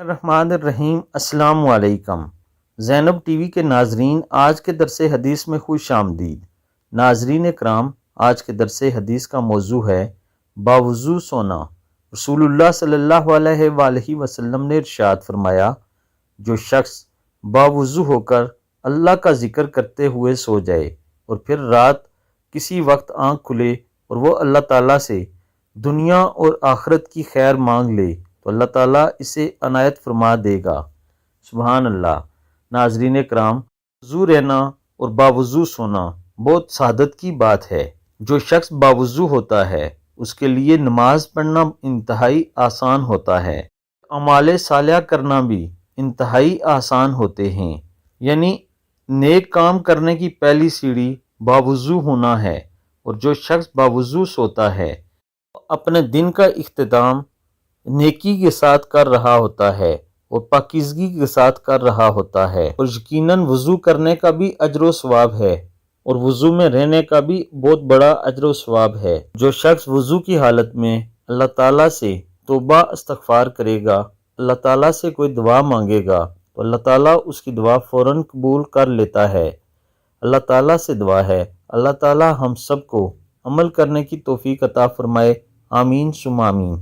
الرحمن الرحیم۔ السلام علیکم زینب ٹی وی کے ناظرین، آج کے درس حدیث میں خوش آمدید۔ ناظرین اکرام، آج کے درس حدیث کا موضوع ہے باوضو سونا۔ رسول اللہ صلی اللہ علیہ وآلہ وسلم نے ارشاد فرمایا، جو شخص باوضو ہو کر اللہ کا ذکر کرتے ہوئے سو جائے اور پھر رات کسی وقت آنکھ کھلے اور وہ اللہ تعالیٰ سے دنیا اور آخرت کی خیر مانگ لے تو اللہ تعالیٰ اسے عنایت فرما دے گا۔ سبحان اللہ۔ ناظرین اکرام، وضو رہنا اور باوضو سونا بہت سعادت کی بات ہے۔ جو شخص باوضو ہوتا ہے اس کے لیے نماز پڑھنا انتہائی آسان ہوتا ہے، اعمال صالحہ کرنا بھی انتہائی آسان ہوتے ہیں۔ یعنی نیک کام کرنے کی پہلی سیڑھی باوضو ہونا ہے، اور جو شخص باوضو سوتا ہے اپنے دن کا اختتام نیکی کے ساتھ کر رہا ہوتا ہے اور پاکیزگی کے ساتھ کر رہا ہوتا ہے، اور یقیناً وضو کرنے کا بھی اجر و ثواب ہے اور وضو میں رہنے کا بھی بہت بڑا اجر و ثواب ہے۔ جو شخص وضو کی حالت میں اللہ تعالیٰ سے توبہ استغفار کرے گا، اللہ تعالیٰ سے کوئی دعا مانگے گا تو اللہ تعالیٰ اس کی دعا فوراً قبول کر لیتا ہے۔ اللہ تعالیٰ سے دعا ہے اللہ تعالیٰ ہم سب کو عمل کرنے کی توفیق عطا فرمائے۔ آمین ثم آمین۔